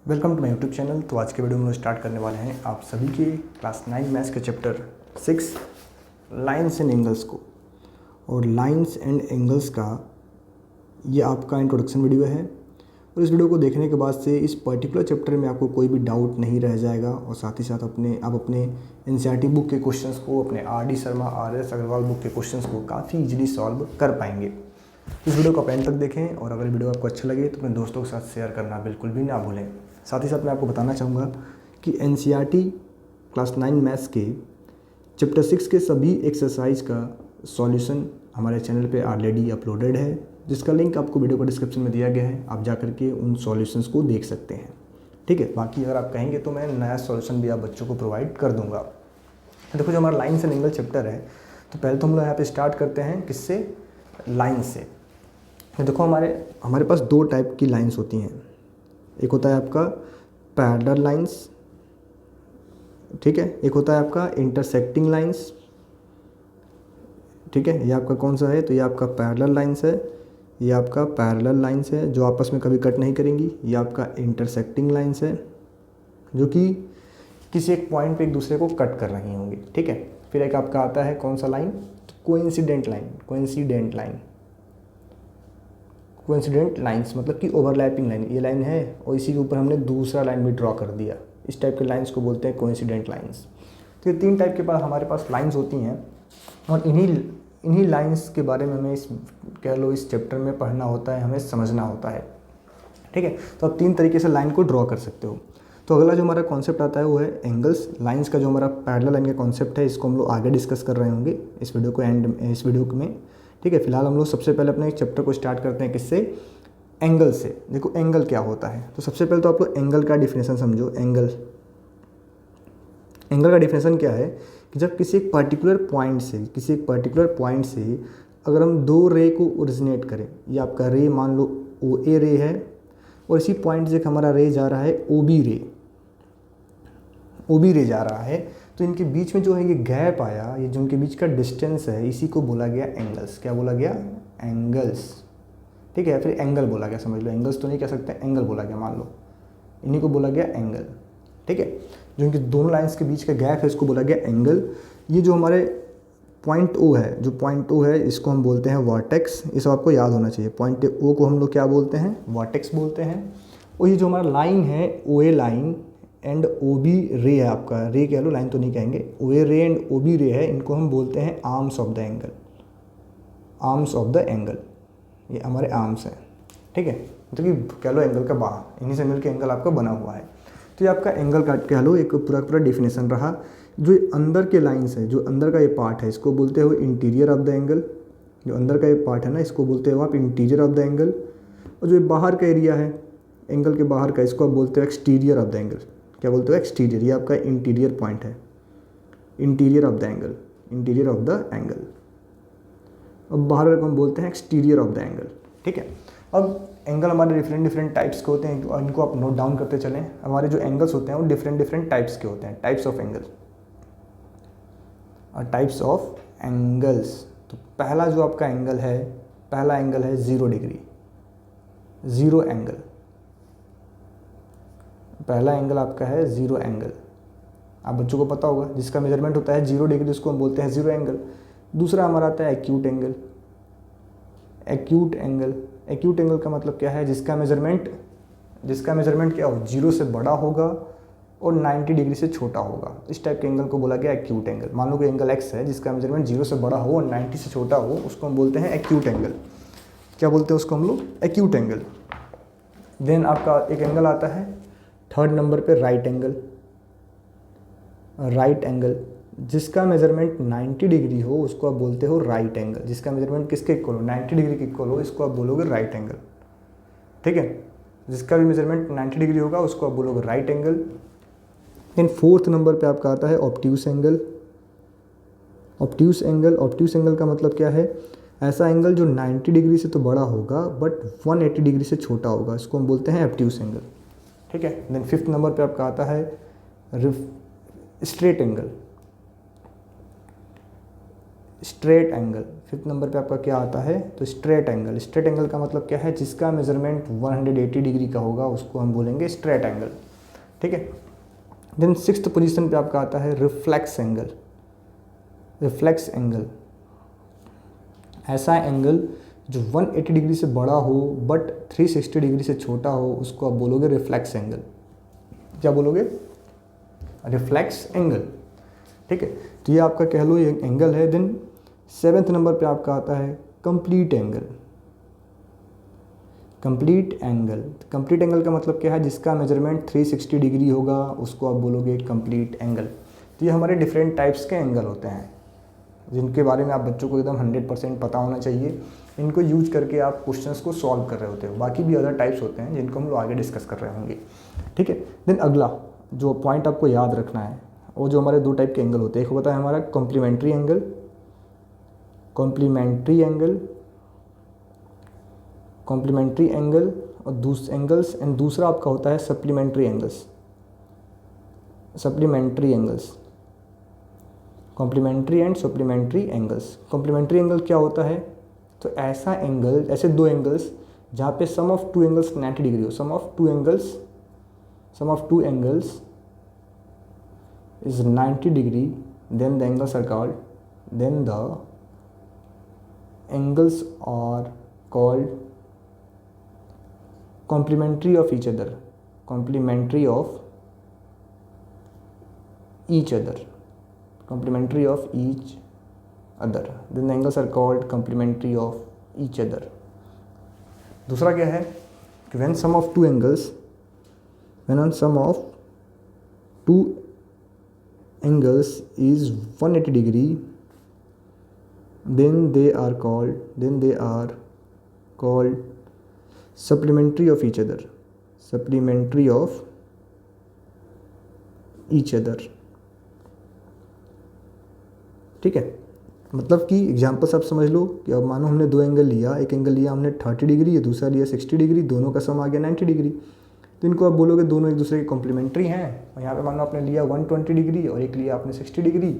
Welcome to my YouTube channel. तो आज के वीडियो में हम स्टार्ट करने वाले हैं आप सभी के क्लास 9 मैथ्स के चैप्टर 6 लाइन्स एंड एंगल्स को। और लाइन्स एंड एंगल्स का ये आपका इंट्रोडक्शन वीडियो है और इस वीडियो को देखने के बाद से इस पर्टिकुलर चैप्टर में आपको कोई भी डाउट नहीं रह जाएगा और साथ ही साथ आप अपने एनसीईआरटी बुक के क्वेश्चंस को, अपने R D. Sharma, R S. Agarwal book के क्वेश्चंस को काफ़ी इजीली सॉल्व कर पाएंगे। इस वीडियो को आप एंड तक देखें और अगर वीडियो आपको अच्छा लगे तो अपने दोस्तों के साथ शेयर करना बिल्कुल भी ना भूलें। साथ ही साथ मैं आपको बताना चाहूँगा कि एनसीईआरटी क्लास 9 मैथ्स के चैप्टर 6 के सभी एक्सरसाइज का सॉल्यूशन हमारे चैनल पे ऑलरेडी अपलोडेड है, जिसका लिंक आपको वीडियो को डिस्क्रिप्शन में दिया गया है। आप जा करके उन सॉल्यूशंस को देख सकते हैं, ठीक है। बाकी अगर आप कहेंगे तो मैं नया सॉल्यूशन भी आप बच्चों को प्रोवाइड कर दूँगा। देखो, जो हमारा लाइन्स एंड एंगल चैप्टर है, तो पहले तो हम लोग यहाँ पर स्टार्ट करते हैं किससे? लाइन से। तो देखो, हमारे पास दो टाइप की लाइन्स होती हैं। एक होता है आपका पैरेलल लाइंस, ठीक है। एक होता है आपका इंटरसेक्टिंग लाइंस, ठीक है। ये आपका कौन सा है? तो ये आपका पैरेलल लाइंस है। ये आपका पैरेलल लाइंस है जो आपस में कभी कट नहीं करेंगी। ये आपका इंटरसेक्टिंग लाइंस है जो कि किसी एक पॉइंट पे एक दूसरे को कट कर रही होंगी, ठीक है। फिर एक आपका आता है कौन सा line? Coincident line. Coincident line, coincident lines मतलब कि ओवरलैपिंग लाइन। ये लाइन है और इसी के ऊपर हमने दूसरा लाइन भी ड्रॉ कर दिया। इस टाइप के लाइंस को बोलते हैं कोइंसिडेंट लाइंस। तो ये तीन टाइप के पास हमारे पास लाइंस होती हैं और इन्हीं लाइंस के बारे में हमें इस चैप्टर में पढ़ना होता है, हमें समझना होता है, ठीक है। तो आप तीन तरीके से लाइन को ड्रॉ कर सकते हो। तो अगला जो हमारा कॉन्सेप्ट आता है वो है एंगल्स। लाइंस का जो हमारा पैरेलल लाइन का कॉन्सेप्ट है, इसको हम लोग आगे डिस्कस कर रहे होंगे इस वीडियो में, ठीक है। फिलहाल हम लोग सबसे पहले अपने चैप्टर को स्टार्ट करते हैं किससे? एंगल से। देखो, एंगल क्या होता है, तो सबसे पहले तो आप लोग एंगल का डिफिनेशन समझो। एंगल का डिफिनेशन क्या है कि जब किसी एक पर्टिकुलर पॉइंट से अगर हम दो रे को ओरिजिनेट करें, ये आपका रे मान लो ओ ए रे है और इसी पॉइंट से हमारा रे जा रहा है ओ बी रे जा रहा है, तो इनके बीच में जो है ये गैप आया, ये जो इनके बीच का डिस्टेंस है, इसी को बोला गया एंगल्स। क्या बोला गया? एंगल्स, ठीक है। फिर एंगल बोला गया, समझ लो। एंगल्स तो नहीं कह सकते, एंगल बोला गया, मान लो। इन्हीं को बोला गया एंगल, ठीक है। जो इनके दोनों लाइंस के बीच का गैप है, इसको बोला गया एंगल। ये जो हमारे पॉइंट ओ है, इसको हम बोलते हैं वर्टेक्स। ये सब आपको याद होना चाहिए। पॉइंट ओ को हम लोग क्या बोलते हैं? वर्टेक्स बोलते हैं। और ये जो हमारा लाइन है, ओ ए लाइन एंड ओ बी रे है, आपका रे कह लो, लाइन तो नहीं कहेंगे। ओ ए रे एंड ओ बी रे है, इनको हम बोलते हैं arms of the angle. Arms of the angle, ये हमारे आर्म्स हैं, ठीक है। मतलब कि कह लो एंगल का बाह, इन्हीं से मिलकर एंगल आपका बना हुआ है। तो ये आपका एंगल का कह लो एक पूरा डिफिनेशन रहा। जो अंदर के लाइंस है, जो अंदर का ये पार्ट है, इसको बोलते हो इंटीरियर ऑफ द एंगल। जो अंदर का ये पार्ट है ना, इसको बोलते हो आप इंटीरियर ऑफ द एंगल। और जो बाहर का एरिया है एंगल के बाहर का, इसको आप बोलते हो एक्सटीरियर ऑफ द एंगल। क्या बोलते हो? एक्सटीरियर। ये आपका इंटीरियर पॉइंट है, interior of the angle, interior of the angle. अब बाहर को हम बोलते हैं एक्सटीरियर ऑफ द एंगल, ठीक है। अब एंगल हमारे डिफरेंट टाइप्स के होते हैं और इनको आप नोट डाउन करते चलें। हमारे जो एंगल्स होते हैं वो डिफरेंट टाइप्स के होते हैं, टाइप्स ऑफ एंगल और टाइप्स ऑफ एंगल्स। तो पहला जो आपका एंगल है, पहला एंगल है 0 डिग्री, 0 एंगल। पहला एंगल आपका है 0 एंगल। आप बच्चों को पता होगा, जिसका मेजरमेंट होता है 0 डिग्री, उसको हम बोलते हैं 0 एंगल। दूसरा हमारा आता है एक्यूट एंगल। एक्यूट एंगल का मतलब क्या है? जिसका मेजरमेंट क्या हो, 0 से बड़ा होगा और 90 डिग्री से छोटा होगा। इस टाइप के एंगल को बोला गया एक्यूट एंगल। मान लो कि एंगल एक्स है, जिसका मेजरमेंट 0 से बड़ा हो और 90 से छोटा हो, उसको हम बोलते हैं एक्यूट एंगल। क्या बोलते हैं उसको हम लोग? Acute angle. देन आपका एक एंगल आता है 3rd नंबर पे, राइट एंगल। जिसका मेजरमेंट 90 डिग्री हो, उसको आप बोलते हो राइट एंगल। जिसका मेजरमेंट किसके इक्वल हो? 90 डिग्री के इक्वल हो, इसको आप बोलोगे राइट एंगल, ठीक है। जिसका भी मेजरमेंट 90 डिग्री होगा, उसको आप बोलोगे right angle. Then 4th number पे आपका आता है ऑब्ट्यूस एंगल। ऑब्ट्यूस एंगल का मतलब क्या है? ऐसा एंगल जो 90 डिग्री से तो बड़ा होगा बट 180 डिग्री से छोटा होगा, इसको हम बोलते हैं ऑब्ट्यूस एंगल, ठीक है। देन 5th नंबर पे आपका आता है straight angle. Straight angle. Fifth number पे आपका क्या आता है, तो स्ट्रेट एंगल। स्ट्रेट एंगल का मतलब क्या है, जिसका मेजरमेंट 180 डिग्री का होगा उसको हम बोलेंगे स्ट्रेट एंगल, ठीक है। देन सिक्स्थ पोजीशन पे आपका आता है रिफ्लेक्स एंगल। रिफ्लेक्स एंगल ऐसा एंगल जो 180 डिग्री से बड़ा हो बट 360 डिग्री से छोटा हो, उसको आप बोलोगे रिफ्लेक्स एंगल। क्या बोलोगे, रिफ्लेक्स एंगल, ठीक है। तो ये आपका कह लो ये एंगल है। देन सेवेंथ नंबर पे आपका आता है complete angle. Complete angle, complete angle का मतलब क्या है, जिसका मेजरमेंट 360 डिग्री होगा उसको आप बोलोगे कंप्लीट एंगल। तो ये हमारे डिफरेंट टाइप्स के एंगल होते हैं जिनके बारे में आप बच्चों को एकदम 100% पता होना चाहिए। इनको यूज करके आप क्वेश्चंस को सॉल्व कर रहे होते हो। बाकी भी अदर टाइप्स होते हैं जिनको हम लोग आगे डिस्कस कर रहे होंगे, ठीक है। देन अगला जो पॉइंट आपको याद रखना है, वो जो हमारे दो टाइप के एंगल होते हैं, एक होता है हमारा complementary angle, complementary angle, complementary angle और दूसरा आपका होता है supplementary angles. Supplementary angles, complementary and supplementary angles. Complementary angle क्या होता है, तो ऐसा एंगल, ऐसे दो एंगल्स जहाँ पे sum of two angles 90 degree हो। Sum of two angles is 90 degree, then the angles are called complementary of each other, complementary of each other, then the angles are called complementary of each other. दूसरा क्या है कि when sum of two angles is 180 degree, then they are called supplementary of each other, ठीक है। मतलब कि example आप समझ लो कि अब मानो हमने दो एंगल लिया, एक एंगल लिया हमने 30 डिग्री, दूसरा लिया 60 डिग्री, दोनों का सम आ गया 90 डिग्री। तो इनको आप बोलोगे दोनों एक दूसरे के कॉम्प्लीमेंट्री हैं। और यहाँ पे मानो आपने लिया 120 डिग्री और एक लिया आपने 60 डिग्री,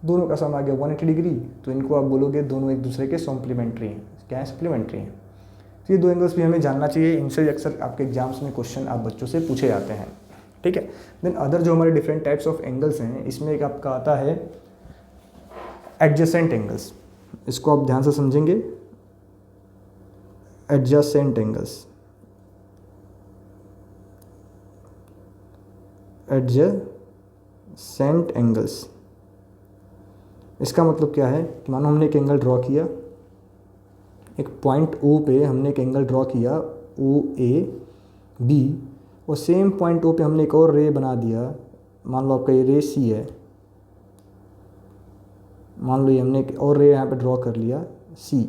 दोनों का सम आ गया 180 डिग्री। तो इनको आप बोलोगे दोनों एक दूसरे के सप्लीमेंट्री हैं। क्या है, सप्लीमेंट्री हैं। तो ये दो एंगल्स भी हमें जानना चाहिए, इनसे अक्सर आपके एग्जाम्स में क्वेश्चन आप बच्चों से पूछे जाते हैं, ठीक है। देन अदर जो हमारे डिफरेंट टाइप्स ऑफ एंगल्स हैं, इसमें एक आपका आता है एडजेसेंट एंगल्स। इसको आप ध्यान से समझेंगे, एडजेसेंट एंगल्स, एडजेसेंट एंगल्स। इसका मतलब क्या है कि मानो हमने एक एंगल ड्रॉ किया, एक पॉइंट O पे हमने एक एंगल ड्रॉ किया OAB, और सेम पॉइंट O पे हमने एक और रे बना दिया। मान लो आपका ये रे C है, मान लो ये हमने एक और रे यहाँ पे ड्रॉ कर लिया C।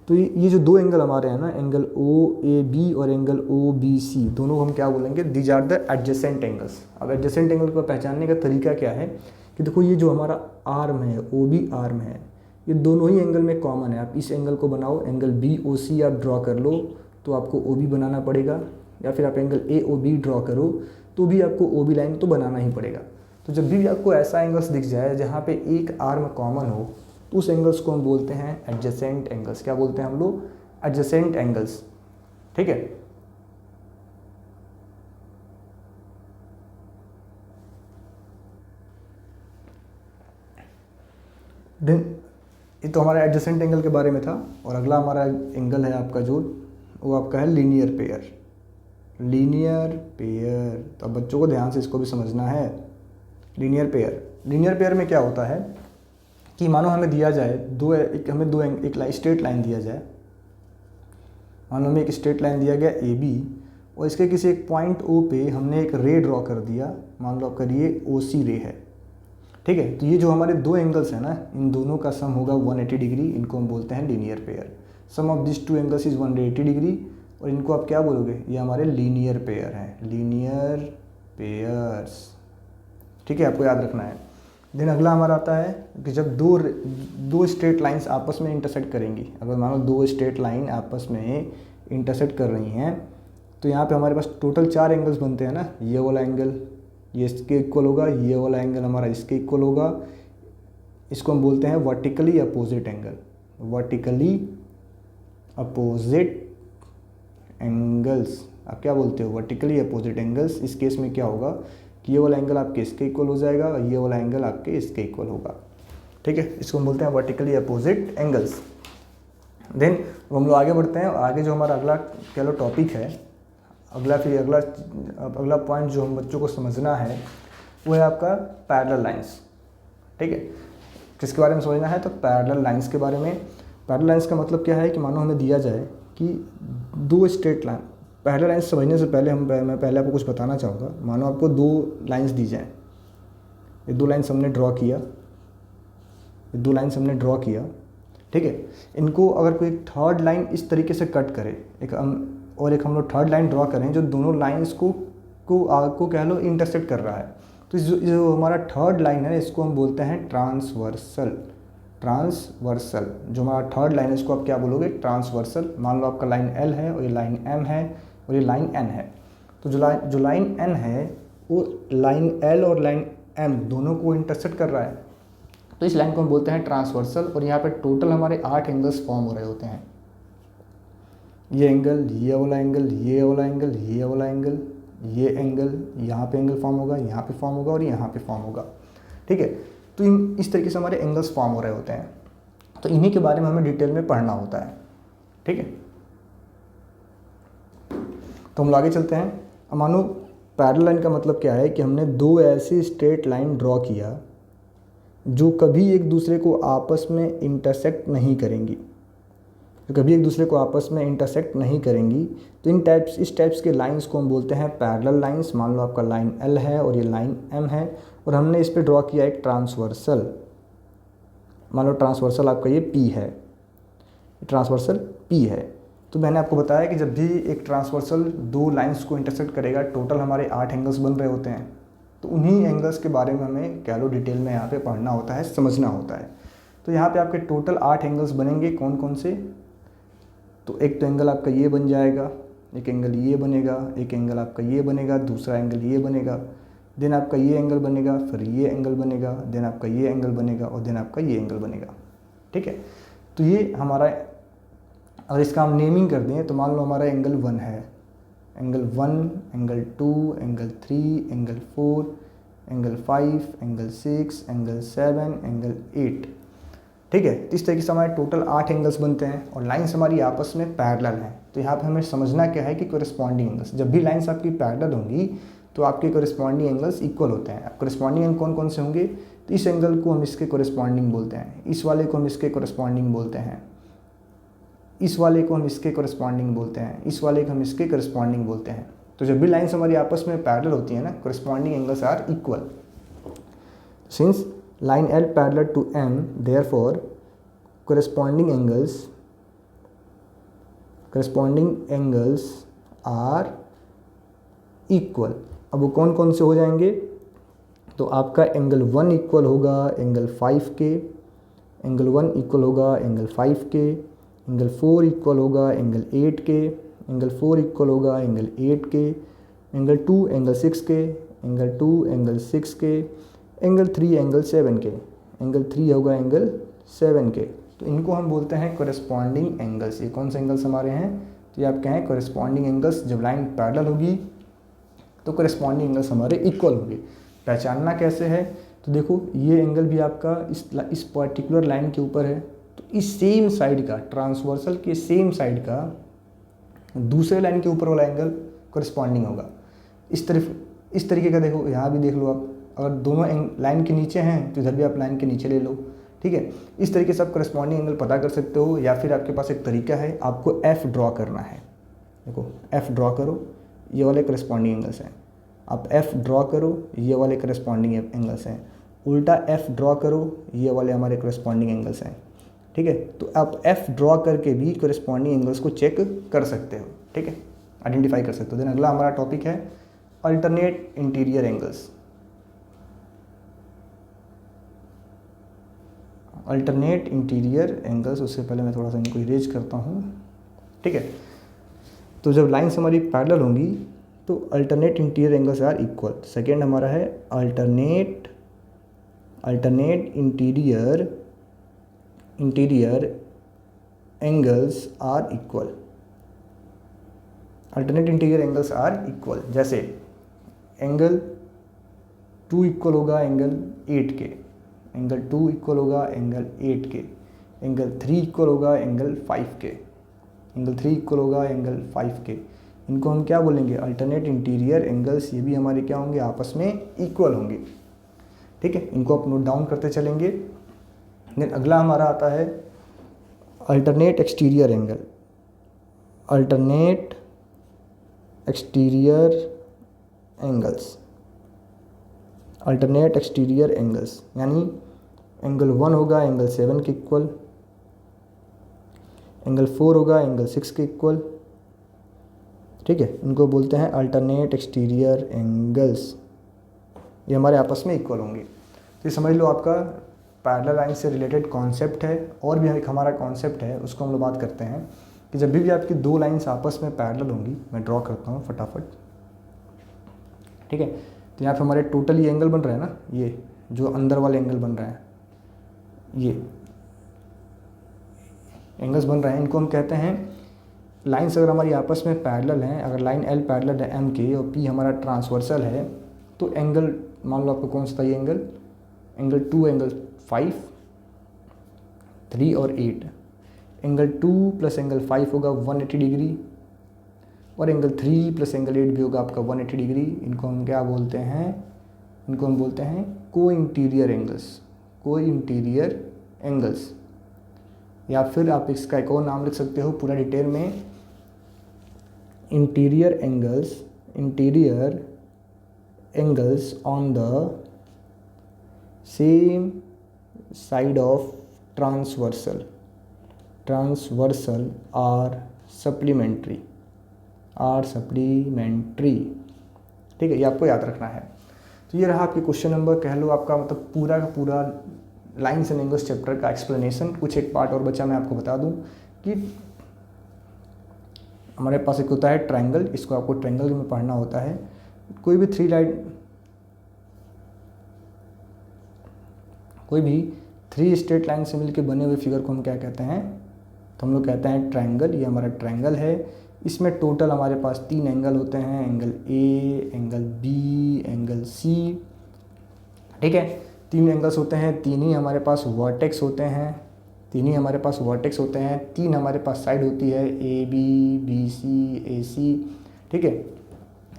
तो ये जो दो एंगल हमारे हैं ना, एंगल OAB और एंगल OBC, दोनों हम क्या बोलेंगे, these are the adjacent angles. अब एडजेसेंट एंगल को पहचानने का तरीका क्या है कि देखो ये जो हमारा आर्म है, OB आर्म है, ये दोनों ही एंगल में कॉमन है। आप इस एंगल को बनाओ, एंगल BOC आप ड्रॉ कर लो तो आपको OB बनाना पड़ेगा, या फिर आप एंगल AOB ड्रॉ करो तो भी आपको OB लाइन तो बनाना ही पड़ेगा। तो जब भी आपको ऐसा एंगल्स दिख जाए जहाँ पे एक आर्म कॉमन हो, तो उस एंगल्स को हम बोलते हैं एडजेसेंट एंगल्स। क्या बोलते हैं हम लोग, एडजेसेंट एंगल्स, ठीक है। देन ये तो हमारा एडजेसेंट एंगल के बारे में था। और अगला हमारा एंगल है आपका जो, वो आपका है लीनियर पेयर। लीनियर पेयर, तो अब बच्चों को ध्यान से इसको भी समझना है। लीनियर पेयर में क्या होता है कि मानो हमें दिया जाए एक स्ट्रेट लाइन दिया जाए। मानो हमें एक स्ट्रेट लाइन दिया गया AB, और इसके किसी एक पॉइंट O पे हमने एक रे ड्रॉ कर दिया। मान लो आपका ये OC रे है, ठीक है। तो ये जो हमारे दो एंगल्स हैं ना, इन दोनों का सम होगा 180 डिग्री। इनको हम बोलते हैं linear pair. Sum of this two angles is 180 degree, और इनको आप क्या बोलोगे, ये हमारे लीनियर पेयर हैं, लीनियर पेयर्स, ठीक है। आपको याद रखना है। देन अगला हमारा आता है कि जब दो स्ट्रेट लाइंस आपस में इंटरसेक्ट करेंगी। अगर मान लो दो स्ट्रेट लाइन आपस में इंटरसेक्ट कर रही हैं, तो यहाँ पे हमारे पास टोटल 4 एंगल्स बनते हैं ना। ये वाला एंगल ये इसके इक्वल होगा, ये वाला एंगल हमारा इसके इक्वल होगा, इसको हम बोलते हैं vertically opposite angle, vertically opposite angles. आप क्या बोलते हो, वर्टिकली अपोजिट एंगल्स। इस केस में क्या होगा कि ये वाला एंगल आपके इसके इक्वल हो जाएगा और ये वाला एंगल आपके इसके इक्वल होगा, ठीक है। इसको हम बोलते हैं वर्टिकली अपोजिट एंगल्स। देन हम लोग आगे बढ़ते हैं। आगे जो हमारा अगला कह लो टॉपिक है, अगला पॉइंट जो हम बच्चों को समझना है वो है आपका पैरेलल लाइंस, ठीक है। किसके बारे में समझना है, तो पैरेलल लाइंस के बारे में। पैरेलल लाइंस का मतलब क्या है कि मानो हमें दिया जाए कि दो स्ट्रेट लाइन, पैरेलल लाइंस समझने से पहले मैं पहले आपको कुछ बताना चाहूँगा। मानो आपको दो लाइंस दी जाए, ये दो लाइंस हमने ड्रॉ किया, ये दो लाइंस हमने ड्रॉ किया, ठीक है। इनको अगर कोई थर्ड लाइन इस तरीके से कट करे, एक हम लोग थर्ड लाइन ड्रॉ करें जो दोनों लाइंस को कह लो इंटरसेक्ट कर रहा है, तो जो हमारा थर्ड लाइन है इसको हम बोलते हैं ट्रांसवर्सल। ट्रांसवर्सल जो हमारा थर्ड लाइन है इसको आप क्या बोलोगे, ट्रांसवर्सल। मान लो आपका लाइन L है और ये लाइन M है और ये लाइन N है, तो जो लाइन N है वो लाइन L और लाइन M दोनों को इंटरसेक्ट कर रहा है, तो इस लाइन को हम बोलते हैं ट्रांसवर्सल। और यहाँ पे टोटल हमारे 8 एंगल्स फॉर्म हो रहे होते हैं। ये एंगल, ये वाला एंगल, ये वाला एंगल, ये वाला एंगल, ये एंगल, यहाँ पे एंगल फॉर्म होगा, यहाँ पे फॉर्म होगा और यहाँ पे फॉर्म होगा, ठीक है। तो इस तरीके से हमारे एंगल्स फॉर्म हो रहे होते हैं, तो इन्हीं के बारे में हमें डिटेल में पढ़ना होता है, ठीक है। तो हम आगे चलते हैं। अब मानो पैरेलल लाइन का मतलब क्या है कि हमने दो ऐसी स्ट्रेट लाइन ड्रॉ किया जो कभी एक दूसरे को आपस में इंटरसेक्ट नहीं करेंगी, तो इस टाइप्स के लाइंस को हम बोलते हैं पैरेलल लाइंस। मान लो आपका लाइन L है और ये लाइन M है और हमने इस पे ड्रॉ किया एक ट्रांसवर्सल। मान लो ट्रांसवर्सल आपका ये P है, ट्रांसवर्सल P है। तो मैंने आपको बताया कि जब भी एक ट्रांसवर्सल दो लाइंस को इंटरसेक्ट करेगा, टोटल हमारे 8 एंगल्स बन रहे होते हैं, तो उन्हीं एंगल्स के बारे में हमें कह लो डिटेल में यहाँ पे पढ़ना होता है, समझना होता है। तो यहाँ पे आपके टोटल 8 एंगल्स बनेंगे। कौन कौन से, तो एक तो एंगल आपका ये बन जाएगा, एक एंगल ये बनेगा, एक एंगल आपका ये बनेगा, दूसरा एंगल ये बनेगा, देन आपका ये एंगल बनेगा, फिर ये एंगल बनेगा, देन आपका ये एंगल बनेगा और देन आपका ये एंगल बनेगा, ठीक है। तो ये हमारा, अगर इसका हम नेमिंग कर दें तो मान लो हमारा एंगल 1 है, angle 1, angle 2, angle 3, angle 4, angle 5, angle 6, angle 7, angle 8, ठीक है। तो इस तरीके से हमारे टोटल 8 एंगल्स बनते हैं और लाइंस हमारी आपस में पैरेलल हैं। तो यहाँ पे हमें समझना क्या है कि कोरिस्पॉन्डिंग एंगल्स, जब भी लाइंस आपकी पैरेलल होंगी तो आपके कोरिस्पॉन्डिंग एंगल्स इक्वल होते हैं। अब कोरिस्पॉन्डिंग एंगल कौन कौन से होंगे, तो इस एंगल को हम इसके कोरिस्पॉन्डिंग बोलते हैं, इस वाले को हम इसके कोरिस्पॉन्डिंग बोलते हैं, इस वाले को हम इसके कोरिस्पॉन्डिंग बोलते हैं, इस वाले को हम इसके कोरिस्पॉन्डिंग बोलते हैं। तो जब भी लाइंस हमारी आपस में पैरेलल होती हैं ना, corresponding angles are equal. Since line L parallel to M, therefore corresponding angles are equal। अब वो कौन कौन से हो जाएंगे, तो आपका एंगल 1 इक्वल होगा एंगल 5 के, एंगल 1 इक्वल होगा एंगल 5 के, एंगल 4 इक्वल होगा एंगल 8 के, एंगल 4 इक्वल होगा एंगल 8 के, एंगल 2 एंगल 6 के, एंगल 2 एंगल 6 के, एंगल 3 एंगल 7 के, एंगल 3 होगा एंगल 7 के। तो इनको हम बोलते हैं कोरिस्पॉन्डिंग एंगल्स। ये कौन से एंगल्स हमारे हैं, तो ये आपके हैं कोरिस्पॉन्डिंग एंगल्स। जब लाइन पैरेलल होगी तो कोरिस्पॉन्डिंग एंगल्स हमारे इक्वल होंगे। पहचानना कैसे है, तो देखो ये एंगल भी आपका इस पर्टिकुलर लाइन के ऊपर है, तो इस सेम साइड का, ट्रांसवर्सल के सेम साइड का दूसरे लाइन के ऊपर वाला एंगल कोरिस्पॉन्डिंग होगा। इस तरीके का देखो, यहाँ भी देख लो आप, अगर दोनों लाइन के नीचे हैं तो इधर भी आप लाइन के नीचे ले लो, ठीक है। इस तरीके से आप करस्पॉन्डिंग एंगल पता कर सकते हो। या फिर आपके पास एक तरीका है, आपको F ड्रॉ करना है। देखो F ड्रॉ करो, ये वाले करस्पॉन्डिंग एंगल्स हैं। आप F ड्रॉ करो, ये वाले करस्पॉन्डिंग एंगल्स हैं। उल्टा F ड्रॉ करो, ये वाले हमारे करस्पॉन्डिंग एंगल्स हैं, ठीक है। तो आप F ड्रॉ करके भी करस्पॉन्डिंग एंगल्स को चेक कर सकते हो, ठीक है, आइडेंटिफाई कर सकते हो। देन अगला हमारा टॉपिक है alternate interior angles. Alternate interior angles, उससे पहले मैं थोड़ा सा इनको इरेज करता हूँ, ठीक है। तो जब लाइन्स हमारी पैरेलल होंगी तो alternate interior angles are equal. Second हमारा है alternate alternate interior angles are equal. Alternate interior angles are equal, जैसे एंगल 2 इक्वल होगा एंगल 8 के, एंगल 2 इक्वल होगा एंगल 8 के, एंगल 3 इक्वल होगा एंगल 5 के, एंगल 3 इक्वल होगा एंगल 5 के। इनको हम क्या बोलेंगे? Alternate interior angles. ये भी हमारे क्या होंगे? आपस में इक्वल होंगे। ठीक है, इनको आप नोट डाउन करते चलेंगे। देन अगला हमारा आता है alternate exterior angle. Alternate exterior angles, alternate exterior angles यानी एंगल 1 होगा एंगल 7 के इक्वल, एंगल 4 होगा एंगल 6 के इक्वल। ठीक है, इनको बोलते हैं अल्टरनेट एक्सटीरियर एंगल्स। ये हमारे आपस में इक्वल होंगे। तो ये समझ लो आपका पैरेलल लाइन से रिलेटेड कॉन्सेप्ट है। और भी एक हमारा कॉन्सेप्ट है, उसको हम लोग बात करते हैं कि जब भी आपकी दो लाइंस आपस में पैरेलल होंगी, मैं ड्रॉ करता हूँ फटाफट। ठीक है, तो यहाँ पे हमारे टोटल ये एंगल बन रहा है ना, ये जो अंदर वाले एंगल बन रहा है, ये एंगल्स बन रहे हैं, इनको हम कहते हैं लाइंस। अगर हमारी आपस में पैरेलल हैं, अगर लाइन एल पैरेलल है एम के और पी हमारा ट्रांसवर्सल है, तो एंगल मान लो आपको कौन सा था ये एंगल, एंगल 2, एंगल 5, 3 और 8। एंगल 2 प्लस एंगल 5 होगा 180 डिग्री और एंगल 3 प्लस एंगल 8 भी होगा आपका 180 डिग्री। इनको हम क्या बोलते हैं? इनको हम बोलते हैं को इंटीरियर एंगल्स, को इंटीरियर एंगल्स। या फिर आप इसका एक और नाम लिख सकते हो पूरा डिटेल में, interior angles, interior angles on the same side of transversal, transversal are supplementary, are supplementary. ठीक है, ये आपको याद रखना है। तो ये रहा आपके क्वेश्चन नंबर, कह लो आपका मतलब पूरा का पूरा लाइन्स एंड एंगल्स चैप्टर का एक्सप्लेनेशन। कुछ एक पार्ट और बचा, मैं आपको बता दूं कि हमारे पास एक होता है ट्रायंगल, इसको आपको ट्रायंगल में पढ़ना होता है। कोई भी थ्री स्ट्रेट लाइन से मिलकर बने हुए फिगर को हम क्या कहते हैं? तो हम लोग कहते हैं ट्रायंगल। ये हमारा ट्रायंगल है। इसमें टोटल हमारे पास 3 एंगल होते हैं, angle A, angle B, angle C. ठीक है, 3 एंगल्स होते हैं, 3 ही हमारे पास वर्टेक्स होते हैं, 3 ही हमारे पास वर्टेक्स होते हैं। 3 हमारे पास साइड होती है, ए बी सी, ए सी। ठीक है,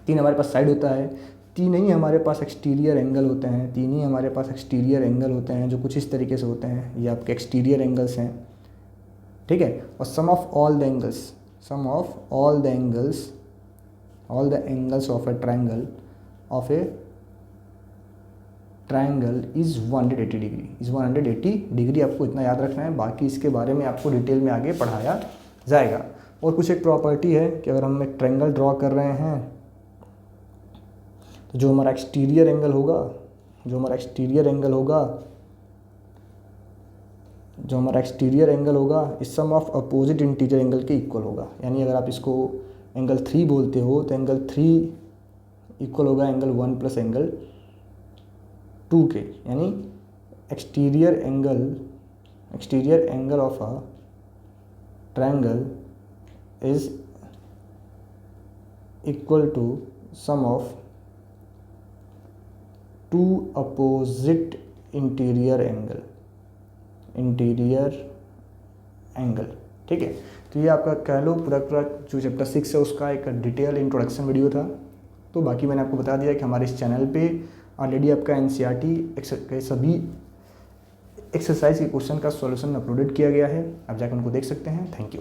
3 हमारे पास साइड होता है। 3 ही हमारे पास एक्सटीरियर एंगल होते हैं, 3 ही हमारे पास एक्सटीरियर एंगल होते हैं, जो कुछ इस तरीके से होते हैं। ये आपके एक्सटीरियर एंगल्स हैं। ठीक है, और sum of all the angles, sum of all the angles, all the angles of a triangle, of a triangle is 180 degree, is 180 degree. आपको इतना याद रखना है, बाकी इसके बारे में आपको डिटेल में आगे पढ़ाया जाएगा। और कुछ एक प्रॉपर्टी है कि अगर हम एक ट्रायंगल ड्रॉ कर रहे हैं तो जो हमारा एक्सटीरियर एंगल होगा, जो हमारा एक्सटीरियर एंगल होगा, जो हमारा एक्सटीरियर एंगल होगा इस सम ऑफ अपोजिट इंटीरियर एंगल के इक्वल होगा। यानी अगर आप इसको एंगल 3 बोलते हो तो एंगल 3 इक्वल होगा एंगल 1 प्लस एंगल 2 के। यानी exterior angle of a triangle is equal to sum of 2 opposite interior angle. ठीक है, तो ये आपका कह लो पूरा जो चैप्टर 6 है उसका एक डिटेल इंट्रोडक्शन वीडियो था। तो बाकी मैंने आपको बता दिया कि हमारे इस चैनल पे ऑलरेडी आपका एनसीईआरटी के सभी एक्सरसाइज के क्वेश्चन का सॉल्यूशन अपलोडेड किया गया है, आप जाकर उनको देख सकते हैं। Thank you.